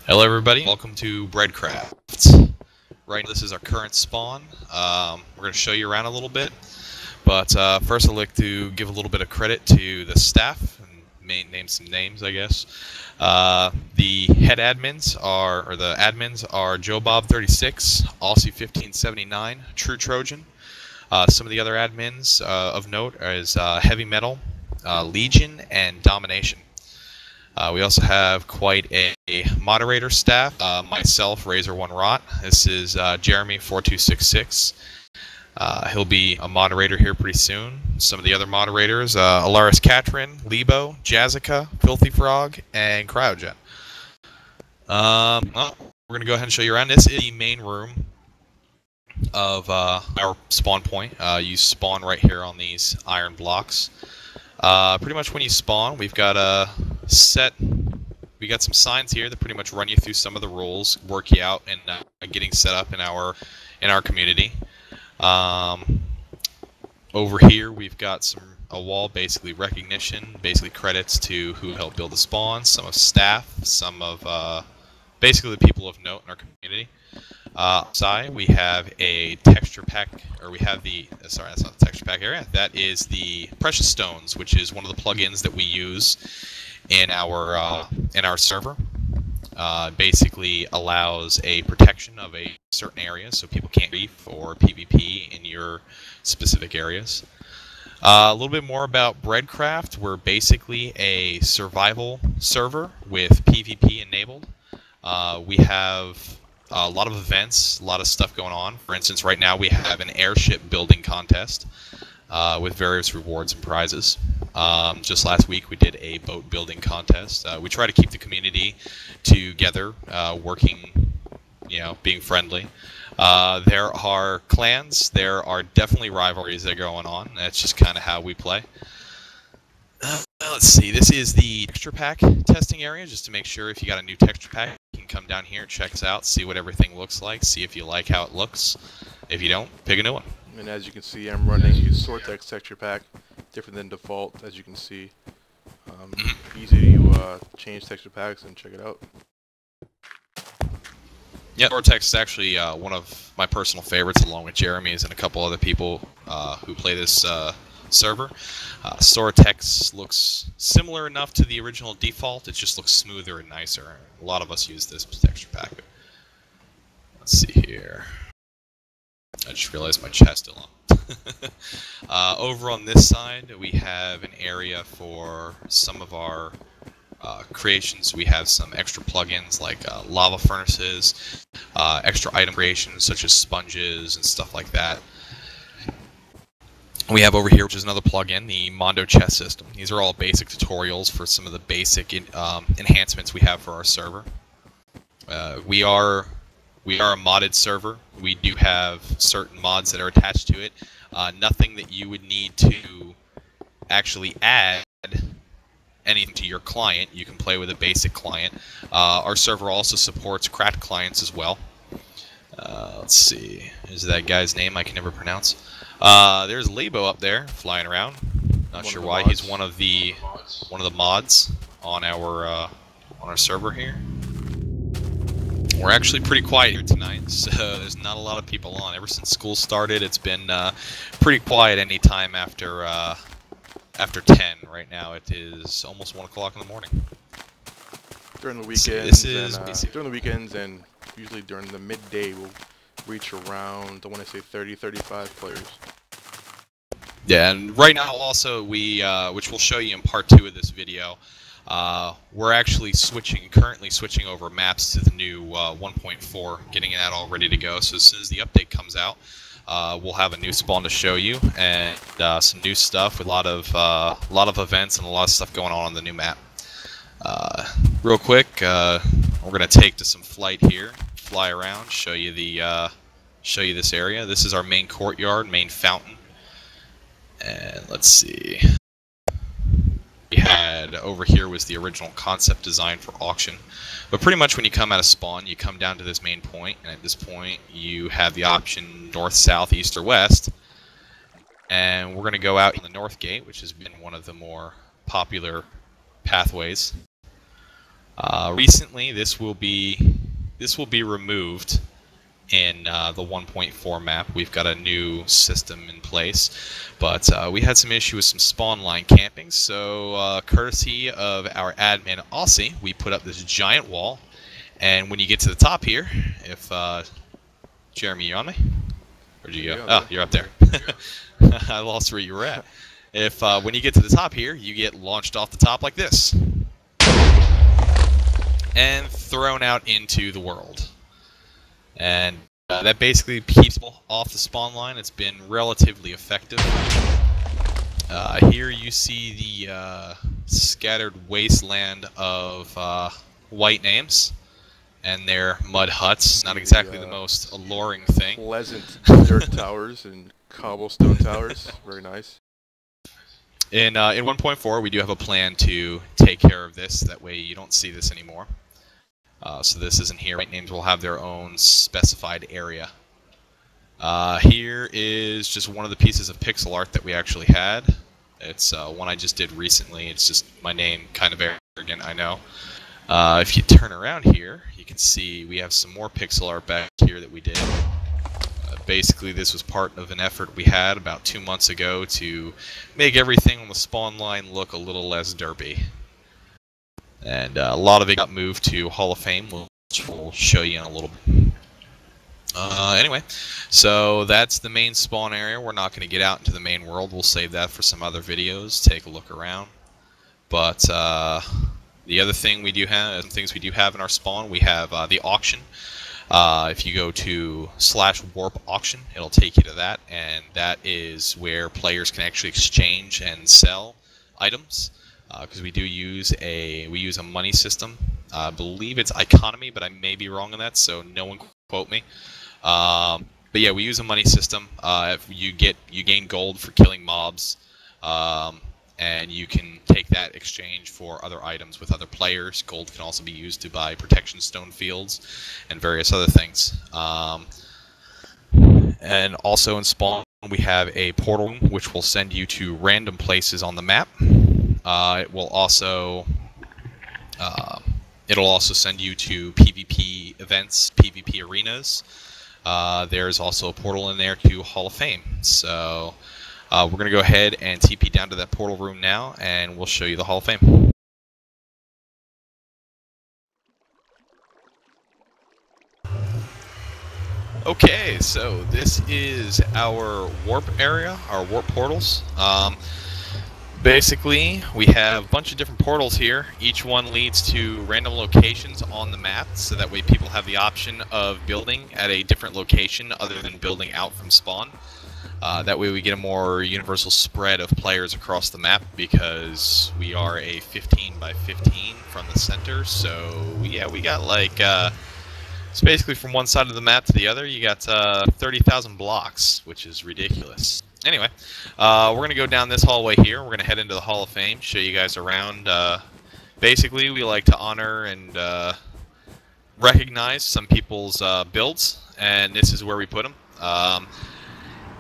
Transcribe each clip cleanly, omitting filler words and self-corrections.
Hello everybody, welcome to Breadcraft. Right, this is our current spawn. We're going to show you around a little bit, but first I'd like to give a little bit of credit to the staff and name some names, I guess. The head admins are, or the admins are Joe Bob 36, Aussie 1579, True Trojan. Some of the other admins of note is Heavy Metal, Legion, and Domination. We also have quite a moderator staff. Myself, Razor1Rot. This is Jeremy 4266. He'll be a moderator here pretty soon. Some of the other moderators: Alaris Katrin, Lebo, Jazzica, Filthy Frog, and Cryojet. Well, we're gonna go ahead and show you around. This is the main room of our spawn point. You spawn right here on these iron blocks. Pretty much when you spawn, we've got a we got some signs here that pretty much run you through some of the rules, work you out in getting set up in our community. Over here we've got a wall, basically recognition, basically credits to who helped build the spawn, some of staff, some of basically the people of note in our community. Outside we have a texture pack, or we have the, sorry, that's not the texture pack area, that is the precious stones, which is one of the plugins that we use in our server. Basically allows a protection of a certain area so people can't grief or PvP in your specific areas. A little bit more about Breadcraft. We're basically a survival server with PvP enabled. We have a lot of events, a lot of stuff going on. For instance, right now we have an airship building contest with various rewards and prizes. Just last week we did a boat building contest. We try to keep the community together, working, being friendly. There are clans, there are definitely rivalries that are going on. That's just kind of how we play. Let's see, this is the texture pack testing area, just to make sure if you got a new texture pack, you can come down here, check us out, see what everything looks like, see if you like how it looks. If you don't, pick a new one. And as you can see, I'm running a Sortex texture pack, different than default, as you can see. Easy to change texture packs and check it out. Yeah, Sortex is actually one of my personal favorites, along with Jeremy's and a couple other people who play this server. Sortex looks similar enough to the original default, it just looks smoother and nicer. A lot of us use this texture pack. Let's see here. I just realized my chat's still on. Over on this side, we have an area for some of our creations. We have some extra plugins like lava furnaces, extra item creations such as sponges and stuff like that. We have over here, which is another plugin, the Mondo chest system. These are all basic tutorials for some of the basic enhancements we have for our server. We are a modded server. We do have certain mods that are attached to it. Nothing that you would need to actually add anything to your client. You can play with a basic client. Our server also supports cracked clients as well. Let's see. Is that guy's name I can never pronounce? There's Lebo up there flying around. Not sure why. He's one of the mods on our server here. We're actually pretty quiet here tonight, so there's not a lot of people on. Ever since school started, it's been pretty quiet any time after 10. Right now, it is almost 1 o'clock in the morning. During the weekends, and usually during the midday, we'll reach around, I want to say 30, 35 players. Yeah, and right now also which we'll show you in part 2 of this video, we're actually currently switching over maps to the new 1.4, getting that all ready to go. So as soon as the update comes out, we'll have a new spawn to show you, and some new stuff with a lot of events and a lot of stuff going on the new map. Real quick, we're gonna take to some flight here, fly around, show you this area. This is our main courtyard, main fountain, and let's see. We had over here was the original concept design for auction, but pretty much when you come out of spawn, you come down to this main point, and at this point you have the option north, south, east, or west. And we're going to go out in the north gate, which has been one of the more popular pathways. Recently, this will be removed in the 1.4 map. We've got a new system in place, but we had some issue with some spawn line camping, so courtesy of our admin Aussie, we put up this giant wall, and when you get to the top here, if Jeremy, you on me? Where'd you go? Oh, you're up there. I lost where you were at. If when you get to the top here, you get launched off the top like this, and thrown out into the world. And that basically keeps people off the spawn line. It's been relatively effective. Here you see the scattered wasteland of white names and their mud huts. Not exactly the most alluring thing. Pleasant dirt towers and cobblestone towers. Very nice. In 1.4, we do have a plan to take care of this. That way you don't see this anymore. So this isn't here. White names will have their own specified area. Here is just one of the pieces of pixel art that we actually had. It's one I just did recently. It's just my name, kind of arrogant, I know. If you turn around here, you can see we have some more pixel art back here that we did. Basically, this was part of an effort we had about 2 months ago to make everything on the spawn line look a little less derpy. And a lot of it got moved to Hall of Fame, which we'll show you in a little bit. Anyway, so that's the main spawn area. We're not going to get out into the main world. We'll save that for some other videos. Take a look around. But the other thing we do have, things we do have in our spawn, we have the auction. If you go to /warp auction, it'll take you to that, and that is where players can actually exchange and sell items. Because we use a money system. I believe it's economy, but I may be wrong on that, so no one quote me. But yeah, we use a money system. If you gain gold for killing mobs, and you can take that exchange for other items with other players. Gold can also be used to buy protection stone fields and various other things. And also in spawn, we have a portal room which will send you to random places on the map. It will also it'll also send you to PvP events, PvP arenas. There's also a portal in there to Hall of Fame. So we're going to go ahead and TP down to that portal room now, and we'll show you the Hall of Fame. Okay, so this is our warp area, our warp portals. Basically, we have a bunch of different portals here. Each one leads to random locations on the map, so that way people have the option of building at a different location other than building out from spawn. That way we get a more universal spread of players across the map, because we are a 15 by 15 from the center, so yeah, we got like, it's basically from one side of the map to the other, you got 30,000 blocks, which is ridiculous. Anyway, we're going to go down this hallway here. We're going to head into the Hall of Fame, show you guys around. Basically, we like to honor and recognize some people's builds, and this is where we put them.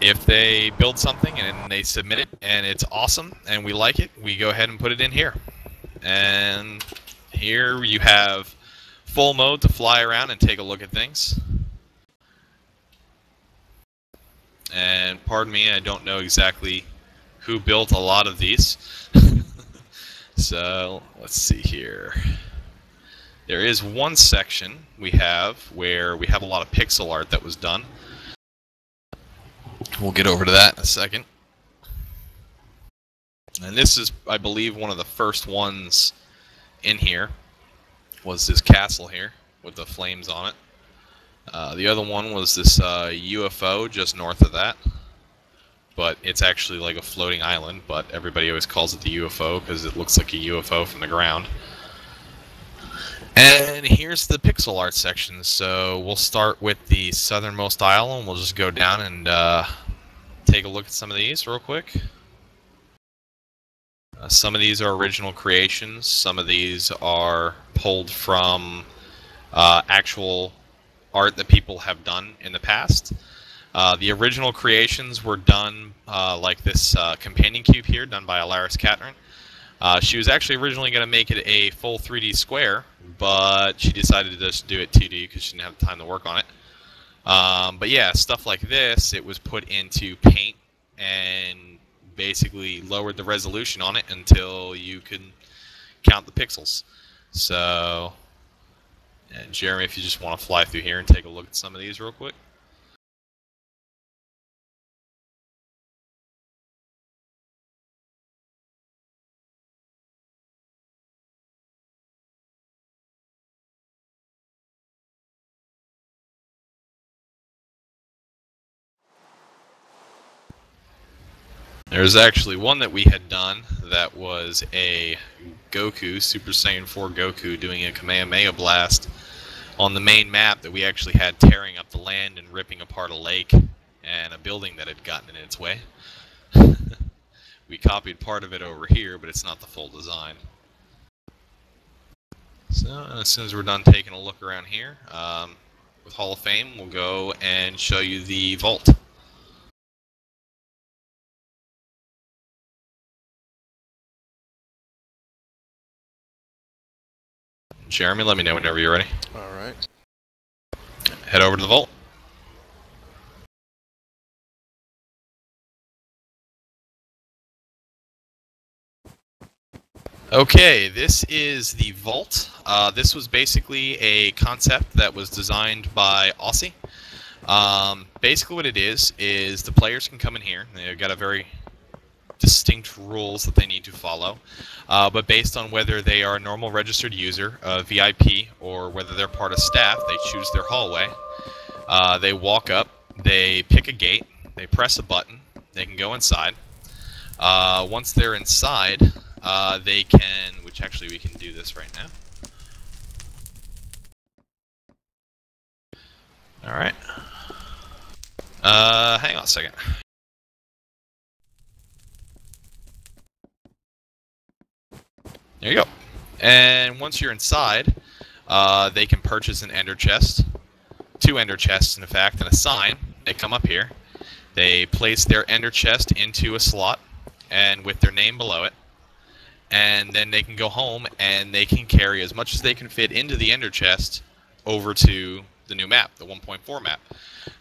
If they build something and they submit it and it's awesome and we like it, we go ahead and put it in here. And here you have full mode to fly around and take a look at things. And pardon me, I don't know exactly who built a lot of these. So let's see here. There is one section we have where we have a lot of pixel art that was done. We'll get over to that in a second. And this is, I believe, one of the first ones in here. Was this castle here with the flames on it. The other one was this UFO just north of that. But it's actually like a floating island, but everybody always calls it the UFO because it looks like a UFO from the ground. And here's the pixel art section. So we'll start with the southernmost isle, and we'll just go down and take a look at some of these real quick. Some of these are original creations. Some of these are pulled from actual art that people have done in the past. The original creations were done like this companion cube here, done by Alaris Catron. She was actually originally going to make it a full 3D square, but she decided to just do it 2D because she didn't have time to work on it. But yeah, stuff like this, it was put into Paint and basically lowered the resolution on it until you can count the pixels. So, and Jeremy, if you just want to fly through here and take a look at some of these real quick. There's actually one that we had done that was a Goku, Super Saiyan 4 Goku, doing a Kamehameha blast on the main map that we actually had tearing up the land and ripping apart a lake and a building that had gotten in its way. We copied part of it over here, but it's not the full design. So as soon as we're done taking a look around here, with Hall of Fame, we'll go and show you the vault. Jeremy, let me know whenever you're ready. Alright. Head over to the vault. Okay, this is the vault. This was basically a concept that was designed by Aussie. Basically what it is the players can come in here. They've got a very distinct rules that they need to follow, but based on whether they are a normal registered user, a VIP, or whether they're part of staff, they choose their hallway. They walk up, they pick a gate, they press a button, they can go inside. Once they're inside, they can, which actually we can do this right now. Alright. Hang on a second. There you go. And once you're inside, they can purchase an ender chest, 2 ender chests in fact, and a sign. They come up here, they place their ender chest into a slot, and with their name below it, and then they can go home and they can carry as much as they can fit into the ender chest over to the new map, the 1.4 map.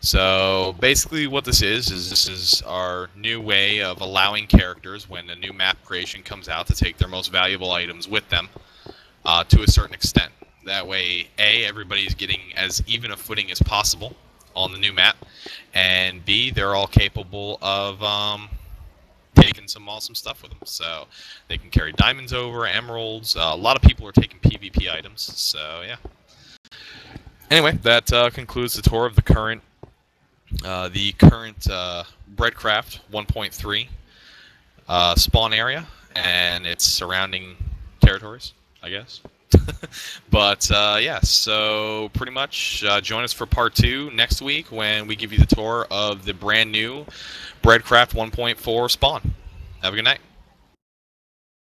So basically what this is our new way of allowing characters, when a new map creation comes out, to take their most valuable items with them to a certain extent. That way, A, everybody's getting as even a footing as possible on the new map, and B, they're all capable of taking some awesome stuff with them. So they can carry diamonds over, emeralds. A lot of people are taking PvP items, so yeah. Anyway, that concludes the tour of the current Breadcraft 1.3 spawn area and its surrounding territories, I guess. But yeah, so pretty much join us for part 2 next week when we give you the tour of the brand new Breadcraft 1.4 spawn. Have a good night.